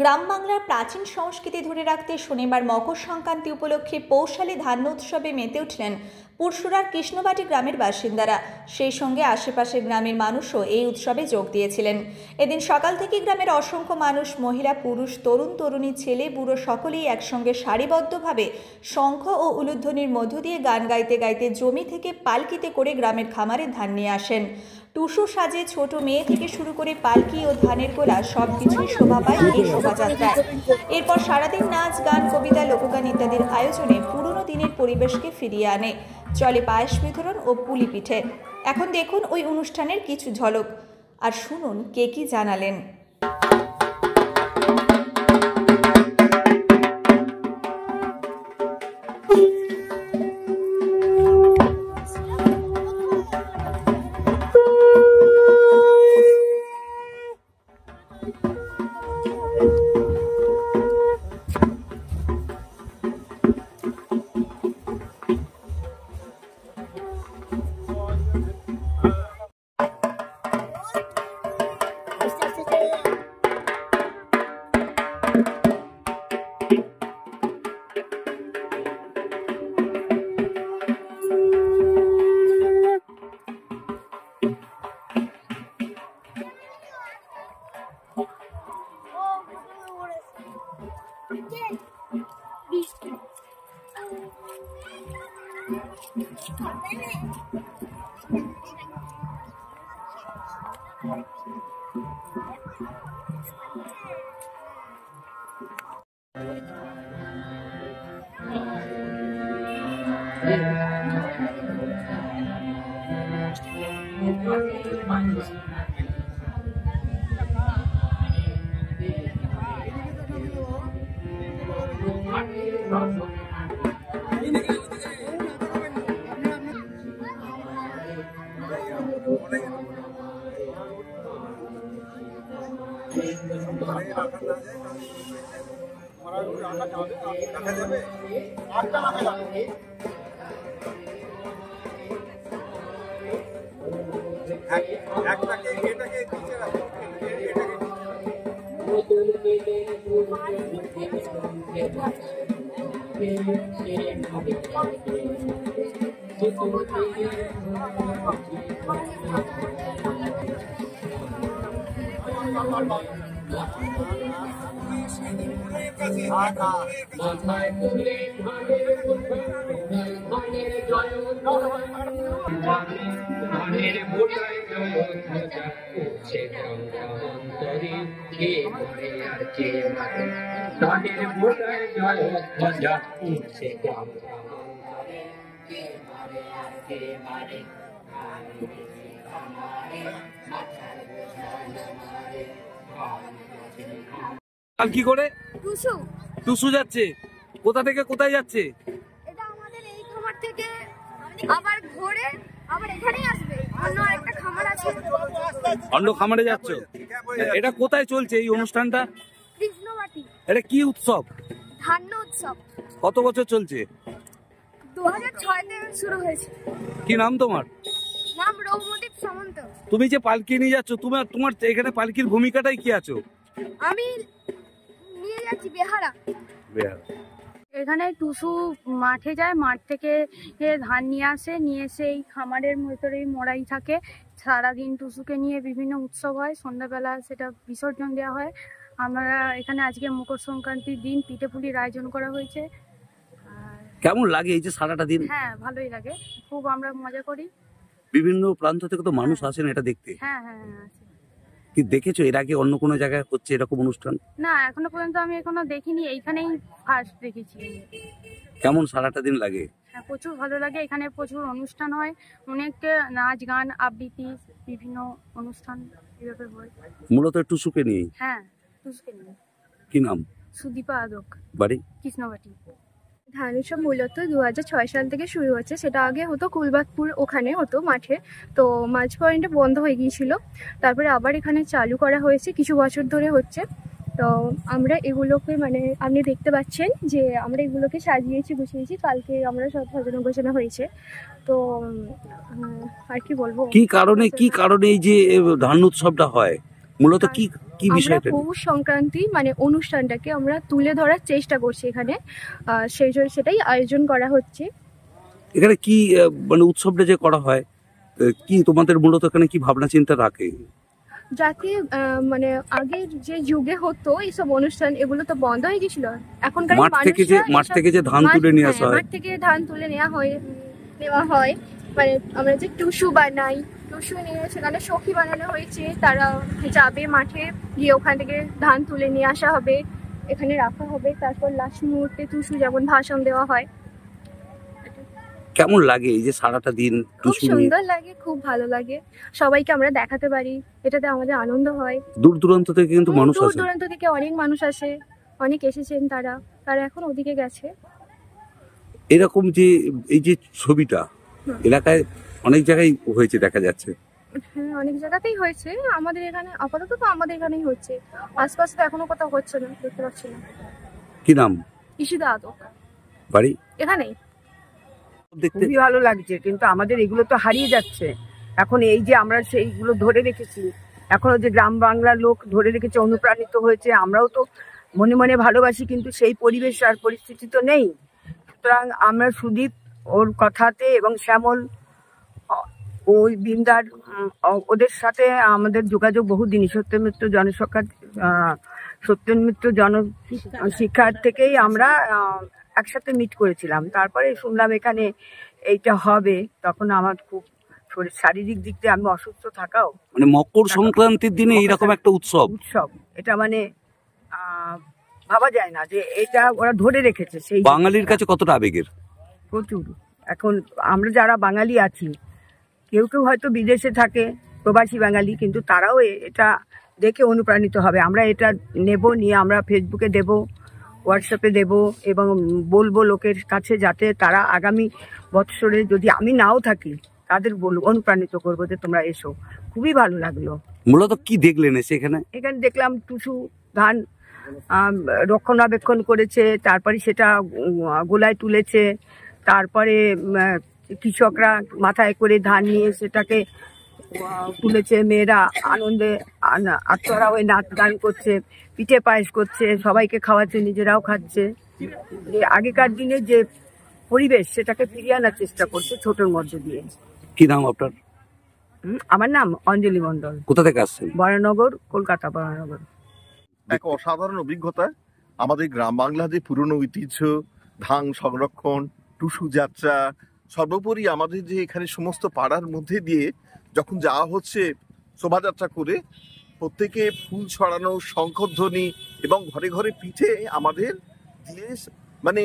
গ্রাম বাংলার প্রাচীন সংস্কৃতি ধরে রাখতে শনিবার মকর সংক্রান্তি উপলক্ষে পৌষালী ধান্য উৎসবে মেতে উঠলেন পুরসুরার কৃষ্ণবাটি গ্রামের বাসিন্দারা। সেই সঙ্গে আশেপাশের গ্রামের মানুষও এই উৎসবে যোগ দিয়েছিলেন। এদিন সকাল থেকে গ্রামের অসংখ্য মানুষ, মহিলা, পুরুষ, তরুণ তরুণী, ছেলে বুড়ো সকলেই একসঙ্গে সারিবদ্ধভাবে শঙ্খ ও উলুধ্বনির মধ্য দিয়ে গান গাইতে গাইতে জমি থেকে পালকিতে করে গ্রামের খামারে ধান নিয়ে আসেন। টুসু সাজে ছোট মেয়ে থেকে শুরু করে পালকি ও ধানের গোলা সবকিছুই শোভা পায় এই শোভাযাত্রায়। এরপর সারাদিন নাচ, গান, কবিতা, লোকগান ইত্যাদির আয়োজনে পুরনো দিনের পরিবেশকে ফিরিয়ে আনে। চলে পায়েস বিতরণ ও পুলি পিঠে। এখন দেখুন ওই অনুষ্ঠানের কিছু ঝলক আর শুনুন কে কি জানালেন। কি করে টুসু টুসু যাচ্ছে? কোথা থেকে কোথায় যাচ্ছে? এটা আমাদের এই খামার থেকে আবার ঘুরে আবার এখানেই আসবে। অন্য আরেকটা খামার আছে, অন্য খামারে যাচ্ছ? এটা কোথায় চলছে এই অনুষ্ঠানটা? কৃষ্ণবাটি। এটা কি উৎসব? ধান্য উৎসব। কত বছর চলছে? 2006 তে শুরু হয়েছে। কি নাম তোমার? নাম রৌমদীপ সামন্ত। তুমি যে পালকি নিয়ে যাচ্ছ, তোমার এখানে পালকির ভূমিকাটাই কি আছো? আমি নিয়ে যাচ্ছি বেহারা। এখানে টুসু মাঠে যায়, মাঠ থেকে ধান নিয়ে আসে, নিয়ে এসে এই খামারের ভেতরেই মড়াই থাকে। সারাদিন টুসুকে নিয়ে বিভিন্ন উৎসব হয়, সন্ধ্যাবেলা সেটা বিসর্জন দেওয়া হয়। আমরা এখানে আজকে মকর সংক্রান্তির দিন পিঠে পুলির আয়োজন করা হয়েছে। কেমন লাগে এই যে সারাটা দিন? হ্যাঁ, ভালোই লাগে, খুব আমরা মজা করি। বিভিন্ন প্রান্ত থেকে তো মানুষ আসেন এটা দেখতে। হ্যাঁ হ্যাঁ হ্যাঁ। কি দেখেছো এর আগে অন্য কোনো জায়গায় হচ্ছে এরকম অনুষ্ঠান? না, এখনো পর্যন্ত আমি এখনো দেখিনি, এইখানেই ফার্স্ট দেখেছি। কেমন সারাটা দিন লাগে? হ্যাঁ, প্রচুর ভালো লাগে। এখানে প্রচুর অনুষ্ঠান হয়, অনেক নাচ, গান, আবৃত্তি, বিভিন্ন অনুষ্ঠান এভাবে হয়। মূলত টুসুকে নিয়ে? হ্যাঁ, টুসুকে নিয়ে। কি নাম? সুদীপা আদক, বাড়ি কৃষ্ণবাটি। ধান উৎসব মূলত 2006 সাল থেকে শুরু হচ্ছে। সেটা আগে হতো কুলবাতপুর, ওখানে হতো মাঠে, তো মাঝ পয়েন্টে বন্ধ হয়ে গিয়েছিল। তারপরে আবার এখানে চালু করা হয়েছে, কিছু বছর ধরে হচ্ছে। তো আমরা এগুলোকে মানে আপনি দেখতে পাচ্ছেন যে আমরা এগুলোকে সাজিয়েছি, গুছিয়েছি। কালকে আমরা সব সাজানো গোছানো হয়েছে। তো আর কি বলবো, কি কারণে এই যে ধান উৎসবটা হয়? মূলত কি কি আমরা বিষয়টা? পৌষ সংক্রান্তি মানে অনুষ্ঠানটাকে আমরা তুলে ধরার চেষ্টা করছি এখানে, সেই জন্য সেটাই আয়োজন করা হচ্ছে। এখানে কি মানে উৎসবটা যে করা হয়, কি তোমাদের মূলত এখানে কি ভাবনা চিন্তা রাখে? যাতে মানে আগের যে যুগে হতো এইসব অনুষ্ঠান, এগুলো তো বন্ধ হয়ে গেছিল। এখনকার মাঠ থেকে যে ধান তুলে নিয়ে আসা হয়, মাঠ থেকে ধান তুলে নেওয়া হয়, মানে আমরা যে টুসু বানাই, টুসু নিয়ে সেখানে সখী বানানো হয়েছে, তারা যাবে মাঠে গিয়ে ওখান থেকে ধান তুলে নিয়ে আসা হবে, এখানে রাখা হবে, তারপর লাস্ট মুহূর্তে টুসু যেমন ভাষণ দেওয়া হয়। কেমন লাগে এই যে সারাটা দিন খুব টুসু নিয়ে? সুন্দর লাগে, খুব ভালো লাগে, সবাইকে আমরা দেখাতে পারি, এটাতে আমাদের আনন্দ হয়। দূর দূরান্ত থেকে কিন্তু মানুষ দূর আসে। দূরান্ত থেকে অনেক মানুষ আসে, অনেক এসেছেন, তারা এখন ওদিকে গেছে। এরকম যে এই যে ছবিটা এলাকায় অনেক জায়গায় হয়েছে দেখা যাচ্ছে। হ্যাঁ, অনেক জায়গাতেই হয়েছে, আমাদের এখানে আপাতত তো আমাদের এখানেই হচ্ছে, আশপাশে তো এখনো কোথাও হচ্ছে না, দেখতে পাচ্ছি না। কি নাম? ইশিতা আদক, বাড়ি এখানেই। দেখতে খুবই ভালো লাগছে, কিন্তু আমাদের এগুলো তো হারিয়ে যাচ্ছে। এখন এই যে আমরা সেইগুলো ধরে রেখেছি, এখনো যে গ্রাম বাংলার লোক ধরে রেখেছে, অনুপ্রাণিত হয়েছে, আমরাও তো মনে মনে ভালোবাসি, কিন্তু সেই পরিবেশ আর পরিস্থিতি তো নেই। সুতরাং আমরা সুদীপ ওর কথাতে এবং শ্যামল ওই বৃন্দার ওদের সাথে আমাদের যোগাযোগ বহুদিনই। সত্যেন মিত্র জন শিক্ষার থেকেই আমরা একসাথে মিট করেছিলাম। তারপরে শুনলাম এখানে এইটা হবে, তখন আমার খুব শারীরিক দিক দিয়ে আমি অসুস্থ থাকাও, মানে মকর সংক্রান্তির দিনে এইরকম একটা উৎসব, এটা মানে ভাবা যায় না যে এটা ওরা ধরে রেখেছে। সেই বাঙালির কাছে কতটা আবেগের? প্রচুর। এখন আমরা যারা বাঙালি আছি, কেউ কেউ হয়তো বিদেশে থাকে, প্রবাসী বাঙালি, কিন্তু তারাও এটা দেখে অনুপ্রাণিত হবে। আমরা এটা নিয়ে আমরা ফেসবুকে দেব, হোয়াটসঅ্যাপে দেব, এবং বলবো লোকের কাছে, যাতে তারা আগামী বৎসরে যদি আমি নাও থাকি তাদের অনুপ্রাণিত করবো যে তোমরা এসো। খুবই ভালো লাগলো। মূলত কি দেখলেন এসে এখানে? এখানে দেখলাম টুসু ধান রক্ষণাবেক্ষণ করেছে, তারপরে সেটা গোলায় তুলেছে, তারপরে কৃষকরা মাথায় করে ধান নিয়ে সেটাকে তুলেছে, মেয়েরা আনন্দে আত্মহারা হয়ে নাচ গান করছে, পিঠে পায়েস করছে, সবাইকে খাওয়াচ্ছে, নিজেরাও খাচ্ছে। যে আগেকার দিনে যে পরিবেশ সেটাকে ফিরিয়ে আনার চেষ্টা করছে ছোটর মধ্যে দিয়ে। কি নাম আপনার? আমার নাম অঞ্জলি মণ্ডল। কোথা থেকে আসছেন? বরানগর, কলকাতা বরানগর। এক অসাধারণ অভিজ্ঞতা। আমাদের গ্রাম বাংলা যে পুরনো ঐতিহ্য, ধান সংরক্ষণ, টুসু যাত্রা, সর্বোপরি আমাদের যে এখানে সমস্ত পাড়ার মধ্যে দিয়ে যখন যাওয়া হচ্ছে শোভাযাত্রা করে, প্রত্যেকে ফুল ছড়ানো, শঙ্খধ্বনি এবং ঘরে ঘরে পিঠে আমাদের দিয়ে, মানে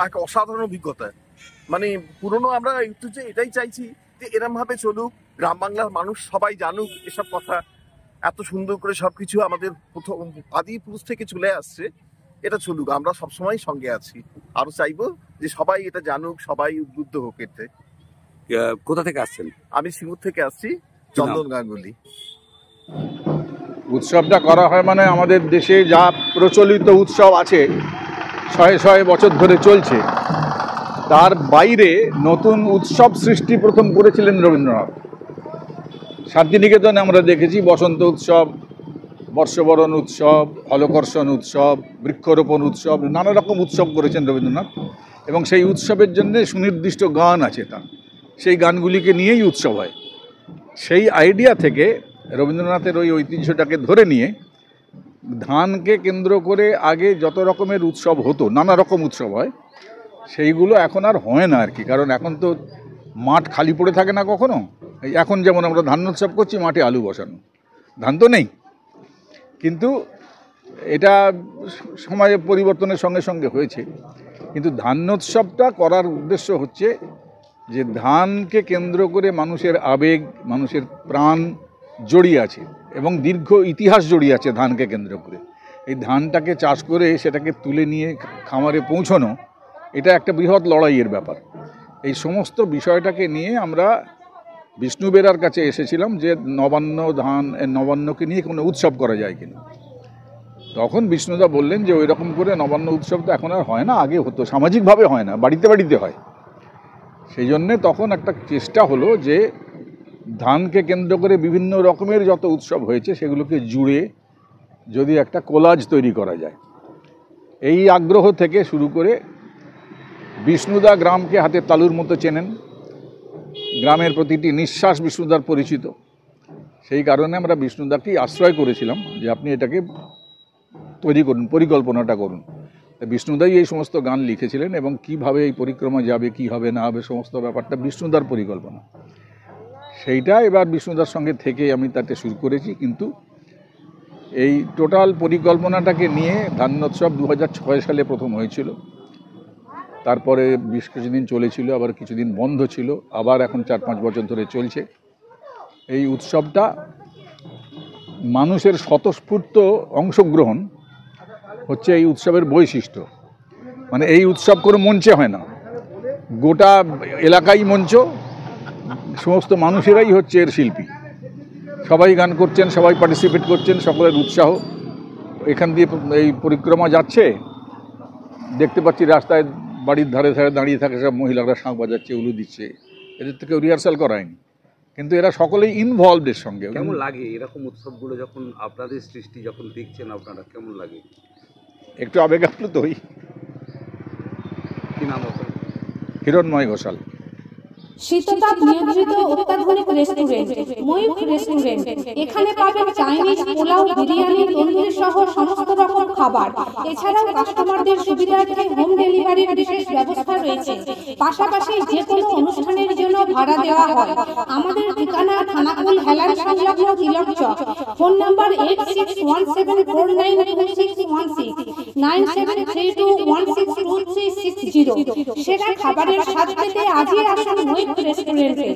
এক অসাধারণ অভিজ্ঞতা। মানে পুরনো আমরা ঐতিহ্যে এটাই চাইছি যে এরম ভাবে চলুক, গ্রাম বাংলার মানুষ সবাই জানুক এসব কথা। এত সুন্দর করে সবকিছু আমাদের প্রথম আদি পুরুষ থেকে চলে আসছে, এটা চলুক, আমরা সবসময় সঙ্গে আছি। আরো চাইবো যে সবাই এটা জানুক, সবাই উদ্বুদ্ধ হোক এতে। কোথা থেকে আসছেন? আমি সিঙ্গুর থেকে আসছি, চন্দন গাঙ্গুলি। উৎসবটা করা হয় মানে আমাদের দেশে যা প্রচলিত উৎসব আছে শয়ে বছর ধরে চলছে, তার বাইরে নতুন উৎসব সৃষ্টি প্রথম করেছিলেন রবীন্দ্রনাথ। শান্তিনিকেতনে আমরা দেখেছি বসন্ত উৎসব, বর্ষবরণ উৎসব, হলকর্ষণ উৎসব, বৃক্ষরোপণ উৎসব, নানা রকম উৎসব করেছেন রবীন্দ্রনাথ, এবং সেই উৎসবের জন্য সুনির্দিষ্ট গান আছে তার, সেই গানগুলিকে নিয়েই উৎসব হয়। সেই আইডিয়া থেকে রবীন্দ্রনাথের ওই ঐতিহ্যটাকে ধরে নিয়ে ধানকে কেন্দ্র করে আগে যত রকমের উৎসব হতো, নানা রকম উৎসব হয়, সেইগুলো এখন আর হয় না আর কি। কারণ এখন তো মাঠ খালি পড়ে থাকে না কখনো। এখন যেমন আমরা ধান উৎসব করছি, মাঠে আলু বসানো, ধান তো নেই। কিন্তু এটা সমাজের পরিবর্তনের সঙ্গে সঙ্গে হয়েছে। কিন্তু ধান্যোৎসবটা করার উদ্দেশ্য হচ্ছে যে ধানকে কেন্দ্র করে মানুষের আবেগ, মানুষের প্রাণ জড়িয়ে আছে এবং দীর্ঘ ইতিহাস জড়িয়ে আছে ধানকে কেন্দ্র করে। এই ধানটাকে চাষ করে সেটাকে তুলে নিয়ে খামারে পৌঁছানো, এটা একটা বৃহৎ লড়াইয়ের ব্যাপার। এই সমস্ত বিষয়টাকে নিয়ে আমরা বিষ্ণু বেরার কাছে এসেছিলাম যে নবান্নকে নিয়ে কোনো উৎসব করা যায় কিনা। তখন বিষ্ণুদা বললেন যে ওই রকম করে নবান্ন উৎসব তো এখন আর হয় না, আগে হতো, সামাজিকভাবে হয় না, বাড়িতে বাড়িতে হয়। সেই জন্যে তখন একটা চেষ্টা হলো যে ধানকে কেন্দ্র করে বিভিন্ন রকমের যত উৎসব হয়েছে সেগুলোকে জুড়ে যদি একটা কোলাজ তৈরি করা যায়, এই আগ্রহ থেকে শুরু করে বিষ্ণুদা গ্রামকে হাতের তালুর মতো চেনেন, গ্রামের প্রতিটি নিঃশ্বাস বিষ্ণুদার পরিচিত। সেই কারণে আমরা বিষ্ণুদাকেই আশ্রয় করেছিলাম যে আপনি এটাকে তৈরি করুন, পরিকল্পনাটা করুন। বিষ্ণুদাই এই সমস্ত গান লিখেছিলেন এবং কিভাবে এই পরিক্রমা যাবে, কি হবে না হবে, সমস্ত ব্যাপারটা বিষ্ণুদার পরিকল্পনা। সেইটা এবার বিষ্ণুদার সঙ্গে থেকে আমি তাতে শুরু করেছি। কিন্তু এই টোটাল পরিকল্পনাটাকে নিয়ে ধান্যোৎসব 2006 সালে প্রথম হয়েছিল, তারপরে বেশ কিছুদিন চলেছিল, আবার কিছুদিন বন্ধ ছিল, আবার এখন 4-5 বছর ধরে চলছে। এই উৎসবটা মানুষের স্বতঃস্ফূর্ত অংশগ্রহণ হচ্ছে এই উৎসবের বৈশিষ্ট্য। মানে এই উৎসব কোনো মঞ্চে হয় না, গোটা এলাকাই মঞ্চ, সমস্ত মানুষেরাই হচ্ছে এর শিল্পী। সবাই গান করছেন, সবাই পার্টিসিপেট করছেন, সকলের উৎসাহ। এখান দিয়ে এই পরিক্রমা যাচ্ছে, দেখতে পাচ্ছি রাস্তায় বাড়ির ধারে ধারে দাঁড়িয়ে থাকে সব মহিলারা, শাঁখ বাজাচ্ছে, উলু দিচ্ছে। এদের থেকে রিহার্সাল করায়নি, কিন্তু এরা সকলেই ইনভলভড এর সঙ্গে। কেমন লাগে এরকম উৎসবগুলো যখন আপনাদের সৃষ্টি যখন দেখছেন আপনারা, কেমন লাগে? একটু আবেগ আপ্লুত হই। কি নাম আপনার? হিরণময় ঘোষাল। শীততাপ নিয়ন্ত্রিত অত্যাধুনিক রেস্টুরেন্ট ময়ূখ রেস্টুরেন্ট। এখানে পাবেন চাইনিজ, পোলাও, বিরিয়ানি, তন্দুরি সহ সমস্ত রকম খাবার। এছাড়াও কাস্টমারদের সুবিধার্থে হোম ডেলিভারির বিশেষ ব্যবস্থা রয়েছে। পাশাপাশি যে কোনো অনুষ্ঠানের জন্য ভাড়া দেওয়া হয়। আমাদের ঠিকানা খানাকুল হেলান সংলগ্ন তিলক চক। Phone number 8617492616 9732162360। সেরা খাবারের স্বাদ পেতে আজই আসুন ময়ূখ রেস্টুরেন্টে।